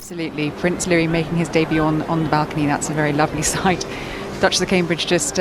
Absolutely. Prince Louis making his debut on the balcony. That's a very lovely sight. Duchess of Cambridge just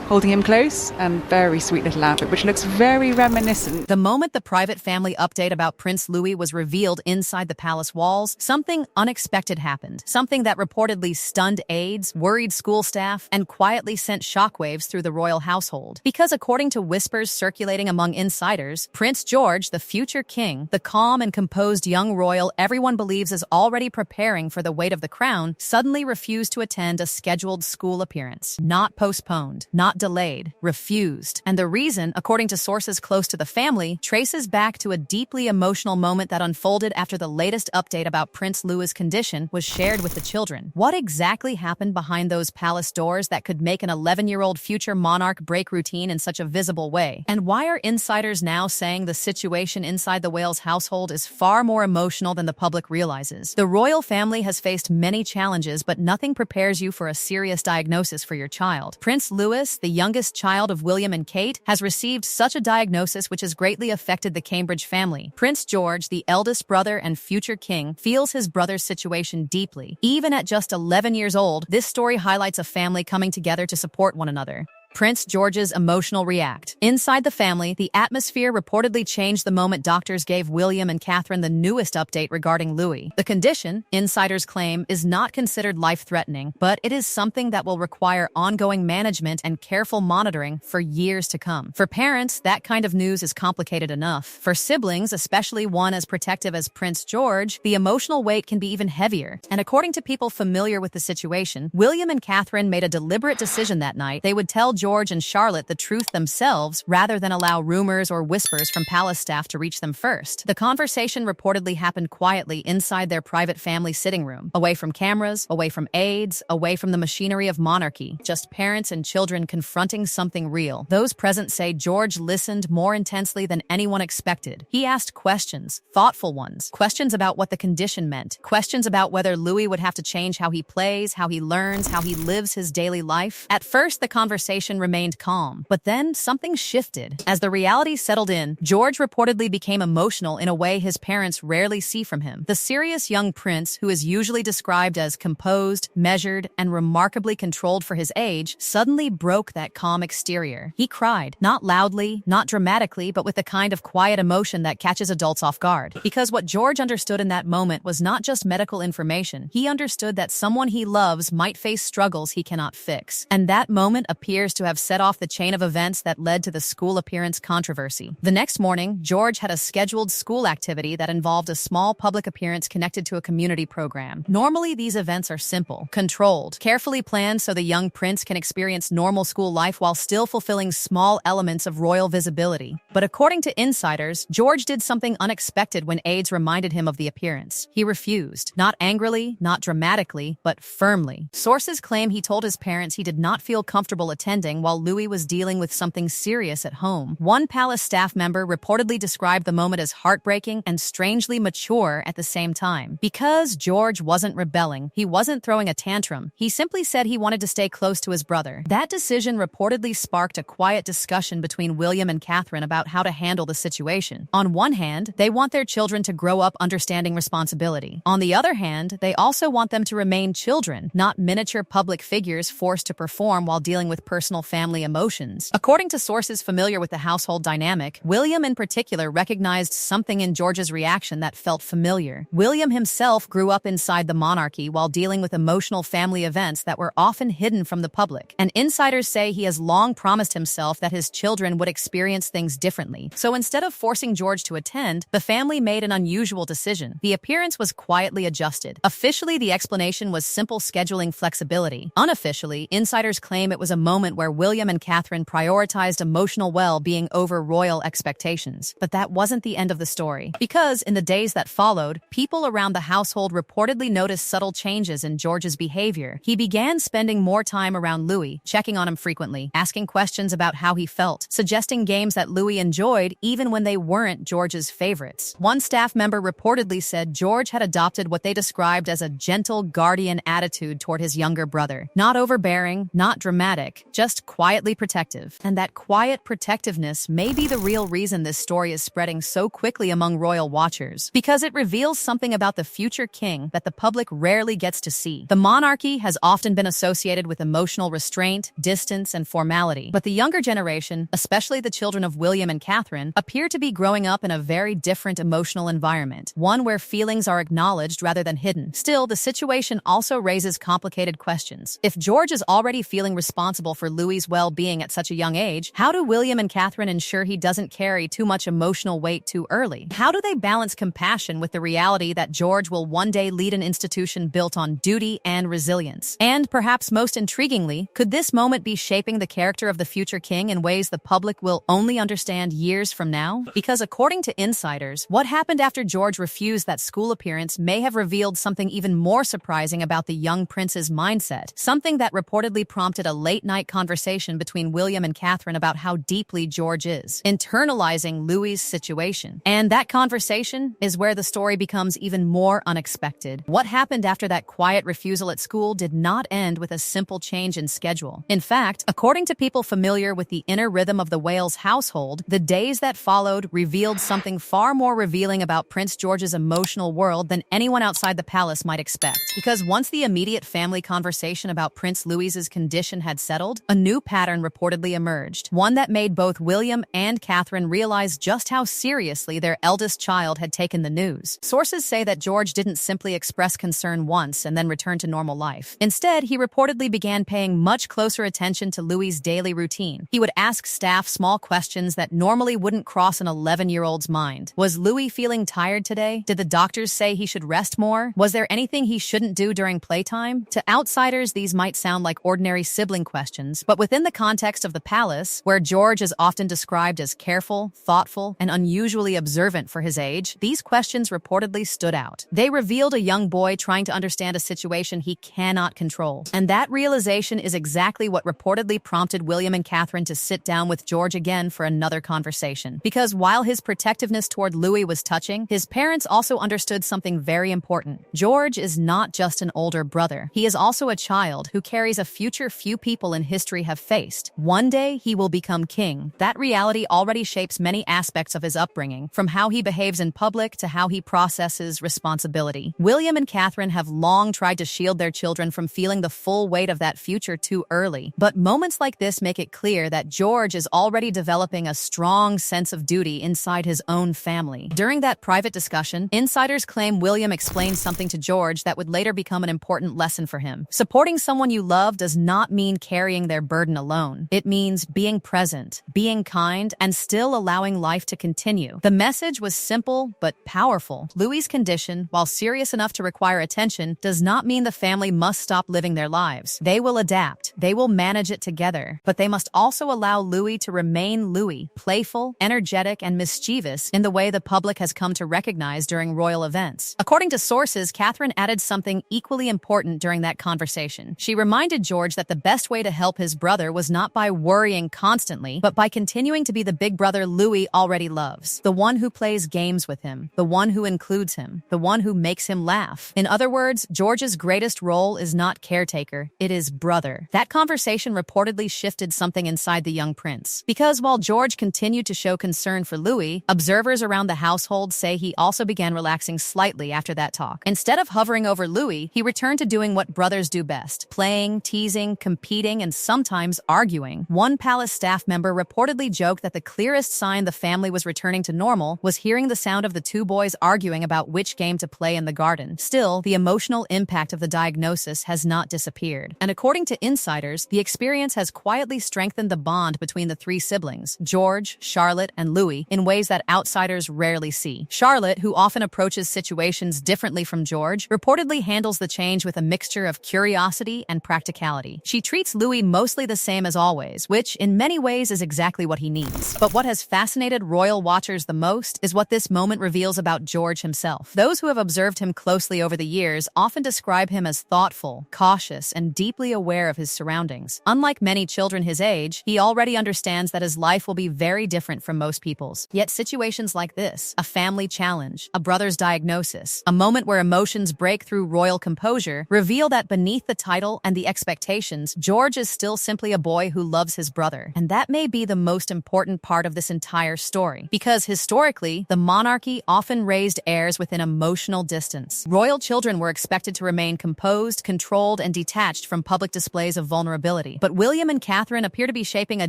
holding him close, and very sweet little outfit, which looks very reminiscent. The moment the private family update about Prince Louis was revealed inside the palace walls, something unexpected happened. Something that reportedly stunned aides, worried school staff, and quietly sent shockwaves through the royal household. Because according to whispers circulating among insiders, Prince George, the future king, the calm and composed young royal everyone believes is already preparing for the weight of the crown, suddenly refused to attend a scheduled school appearance. Not postponed, not delayed, refused. And the reason, according to sources close to the family, traces back to a deeply emotional moment that unfolded after the latest update about Prince Louis' condition was shared with the children. What exactly happened behind those palace doors that could make an 11-year-old future monarch break routine in such a visible way? And why are insiders now saying the situation inside the Wales household is far more emotional than the public realizes? The royal family has faced many challenges, but nothing prepares you for a serious diagnosis for your child. Prince Louis, the youngest child of William and Kate, has received such a diagnosis which has greatly affected the Cambridge family. Prince George, the eldest brother and future king, feels his brother's situation deeply. Even at just 11 years old, this story highlights a family coming together to support one another. Prince George's emotional react. Inside the family, the atmosphere reportedly changed the moment doctors gave William and Catherine the newest update regarding Louis. The condition, insiders claim, is not considered life-threatening, but it is something that will require ongoing management and careful monitoring for years to come. For parents, that kind of news is complicated enough. For siblings, especially one as protective as Prince George, the emotional weight can be even heavier. And according to people familiar with the situation, William and Catherine made a deliberate decision that night. They would tell George and Charlotte the truth themselves rather than allow rumors or whispers from palace staff to reach them first. The conversation reportedly happened quietly inside their private family sitting room, away from cameras, away from aides, away from the machinery of monarchy, just parents and children confronting something real. Those present say George listened more intensely than anyone expected. He asked questions, thoughtful ones, questions about what the condition meant, questions about whether Louis would have to change how he plays, how he learns, how he lives his daily life. At first, the conversation remained calm, but then something shifted. As the reality settled in, George reportedly became emotional in a way his parents rarely see from him. The serious young prince, who is usually described as composed, measured, and remarkably controlled for his age, suddenly broke that calm exterior. He cried, not loudly, not dramatically, but with the kind of quiet emotion that catches adults off guard. Because what George understood in that moment was not just medical information. He understood that someone he loves might face struggles he cannot fix. And that moment appears to have set off the chain of events that led to the school appearance controversy. The next morning, George had a scheduled school activity that involved a small public appearance connected to a community program. Normally, these events are simple, controlled, carefully planned so the young prince can experience normal school life while still fulfilling small elements of royal visibility. But according to insiders, George did something unexpected when aides reminded him of the appearance. He refused, not angrily, not dramatically, but firmly. Sources claim he told his parents he did not feel comfortable attending while Louis was dealing with something serious at home. One palace staff member reportedly described the moment as heartbreaking and strangely mature at the same time. Because George wasn't rebelling, he wasn't throwing a tantrum, he simply said he wanted to stay close to his brother. That decision reportedly sparked a quiet discussion between William and Catherine about how to handle the situation. On one hand, they want their children to grow up understanding responsibility. On the other hand, they also want them to remain children, not miniature public figures forced to perform while dealing with personal family emotions. According to sources familiar with the household dynamic, William in particular recognized something in George's reaction that felt familiar. William himself grew up inside the monarchy while dealing with emotional family events that were often hidden from the public, and insiders say he has long promised himself that his children would experience things differently. So instead of forcing George to attend, the family made an unusual decision. The appearance was quietly adjusted. Officially, the explanation was simple scheduling flexibility. Unofficially, insiders claim it was a moment where William and Catherine prioritized emotional well-being over royal expectations. But that wasn't the end of the story. Because in the days that followed, people around the household reportedly noticed subtle changes in George's behavior. He began spending more time around Louis, checking on him frequently, asking questions about how he felt, suggesting games that Louis enjoyed even when they weren't George's favorites. One staff member reportedly said George had adopted what they described as a gentle guardian attitude toward his younger brother. Not overbearing, not dramatic, just almost quietly protective. And that quiet protectiveness may be the real reason this story is spreading so quickly among royal watchers, because it reveals something about the future king that the public rarely gets to see. The monarchy has often been associated with emotional restraint, distance, and formality, but the younger generation, especially the children of William and Catherine, appear to be growing up in a very different emotional environment, one where feelings are acknowledged rather than hidden. Still, the situation also raises complicated questions. If George is already feeling responsible for Louis's well-being at such a young age, how do William and Catherine ensure he doesn't carry too much emotional weight too early? How do they balance compassion with the reality that George will one day lead an institution built on duty and resilience? And perhaps most intriguingly, could this moment be shaping the character of the future king in ways the public will only understand years from now? Because according to insiders, what happened after George refused that school appearance may have revealed something even more surprising about the young prince's mindset, something that reportedly prompted a late-night conversation between William and Catherine about how deeply George is internalizing Louis's situation. And that conversation is where the story becomes even more unexpected. What happened after that quiet refusal at school did not end with a simple change in schedule. In fact, according to people familiar with the inner rhythm of the Wales household, the days that followed revealed something far more revealing about Prince George's emotional world than anyone outside the palace might expect. Because once the immediate family conversation about Prince Louis's condition had settled, a new pattern reportedly emerged, one that made both William and Catherine realize just how seriously their eldest child had taken the news. Sources say that George didn't simply express concern once and then return to normal life. Instead, he reportedly began paying much closer attention to Louis's daily routine. He would ask staff small questions that normally wouldn't cross an 11-year-old's mind. Was Louis feeling tired today? Did the doctors say he should rest more? Was there anything he shouldn't do during playtime? To outsiders, these might sound like ordinary sibling questions, but within the context of the palace, where George is often described as careful, thoughtful, and unusually observant for his age, these questions reportedly stood out. They revealed a young boy trying to understand a situation he cannot control. And that realization is exactly what reportedly prompted William and Catherine to sit down with George again for another conversation. Because while his protectiveness toward Louis was touching, his parents also understood something very important. George is not just an older brother. He is also a child who carries a future few people in history have faced. One day, he will become king. That reality already shapes many aspects of his upbringing, from how he behaves in public to how he processes responsibility. William and Catherine have long tried to shield their children from feeling the full weight of that future too early. But moments like this make it clear that George is already developing a strong sense of duty inside his own family. During that private discussion, insiders claim William explained something to George that would later become an important lesson for him. Supporting someone you love does not mean carrying their burden alone. It means being present, being kind, and still allowing life to continue. The message was simple but powerful. Louis's condition, while serious enough to require attention, does not mean the family must stop living their lives. They will adapt. They will manage it together. But they must also allow Louis to remain Louis, playful, energetic, and mischievous in the way the public has come to recognize during royal events. According to sources, Catherine added something equally important during that conversation. She reminded George that the best way to help his brother was not by worrying constantly, but by continuing to be the big brother Louis already loves. The one who plays games with him, the one who includes him, the one who makes him laugh. In other words, George's greatest role is not caretaker, it is brother. That conversation reportedly shifted something inside the young prince. Because while George continued to show concern for Louis, observers around the household say he also began relaxing slightly after that talk. Instead of hovering over Louis, he returned to doing what brothers do best: playing, teasing, competing, and sometimes arguing. One palace staff member reportedly joked that the clearest sign the family was returning to normal was hearing the sound of the two boys arguing about which game to play in the garden. Still, the emotional impact of the diagnosis has not disappeared. And according to insiders, the experience has quietly strengthened the bond between the three siblings, George, Charlotte, and Louis, in ways that outsiders rarely see. Charlotte, who often approaches situations differently from George, reportedly handles the change with a mixture of curiosity and practicality. She treats Louis mostly the same as always, which in many ways is exactly what he needs. But what has fascinated royal watchers the most is what this moment reveals about George himself. Those who have observed him closely over the years often describe him as thoughtful, cautious, and deeply aware of his surroundings. Unlike many children his age, he already understands that his life will be very different from most people's. Yet situations like this, a family challenge, a brother's diagnosis, a moment where emotions break through royal composure, reveal that beneath the title and the expectations, George is still simply a boy who loves his brother. And that may be the most important part of this entire story, because historically, the monarchy often raised heirs within emotional distance. Royal children were expected to remain composed, controlled, and detached from public displays of vulnerability. But William and Catherine appear to be shaping a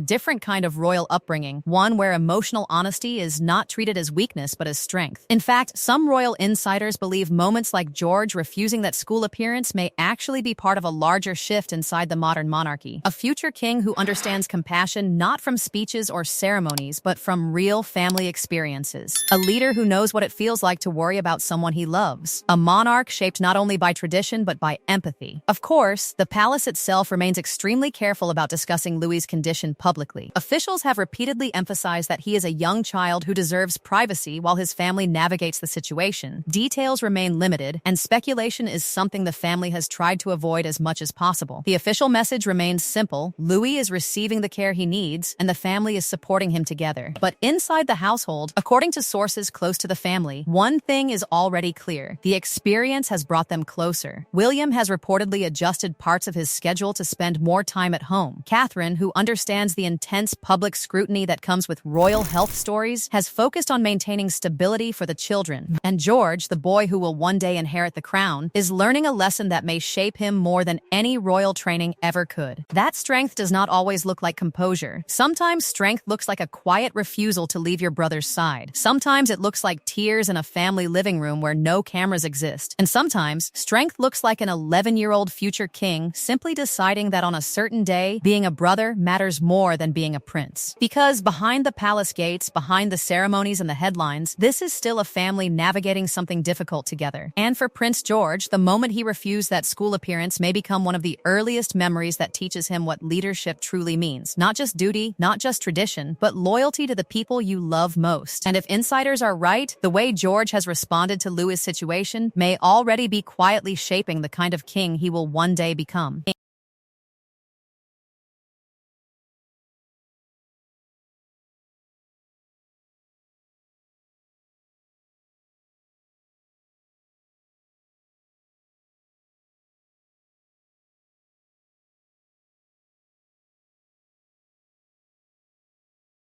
different kind of royal upbringing, one where emotional honesty is not treated as weakness but as strength. In fact, some royal insiders believe moments like George refusing that school appearance may actually be part of a larger shift inside the modern monarchy. A future king who understands compassion not from speeches or ceremonies, but from real family experiences. A leader who knows what it feels like to worry about someone he loves. A monarch shaped not only by tradition, but by empathy. Of course, the palace itself remains extremely careful about discussing Louis's condition publicly. Officials have repeatedly emphasized that he is a young child who deserves privacy while his family navigates the situation. Details remain limited, and speculation is something the family has tried to avoid as much as possible. The official message remains simple: Louis is receiving the care he needs, and the family is supporting him together. But inside the household, according to sources close to the family, one thing is already clear: the experience has brought them closer. William has reportedly adjusted parts of his schedule to spend more time at home. Catherine, who understands the intense public scrutiny that comes with royal health stories, has focused on maintaining stability for the children. And George, the boy who will one day inherit the crown, is learning a lesson that may shape him more than any royal training ever could. That strength does not always look like composure. Sometimes strength looks like a quiet refusal to leave your brother's side. Sometimes it looks like tears in a family living room where no cameras exist. And sometimes strength looks like an 11-year-old future king simply deciding that on a certain day, being a brother matters more than being a prince. Because behind the palace gates, behind the ceremonies and the headlines, this is still a family navigating something difficult together. And for Prince George, the moment he refused that school appearance may become one of the earliest memories that teaches him what leadership truly means. Not just duty, not just tradition, but loyalty to the people you love most. And if insiders are right, the way George has responded to Louis's situation may already be quietly shaping the kind of king he will one day become.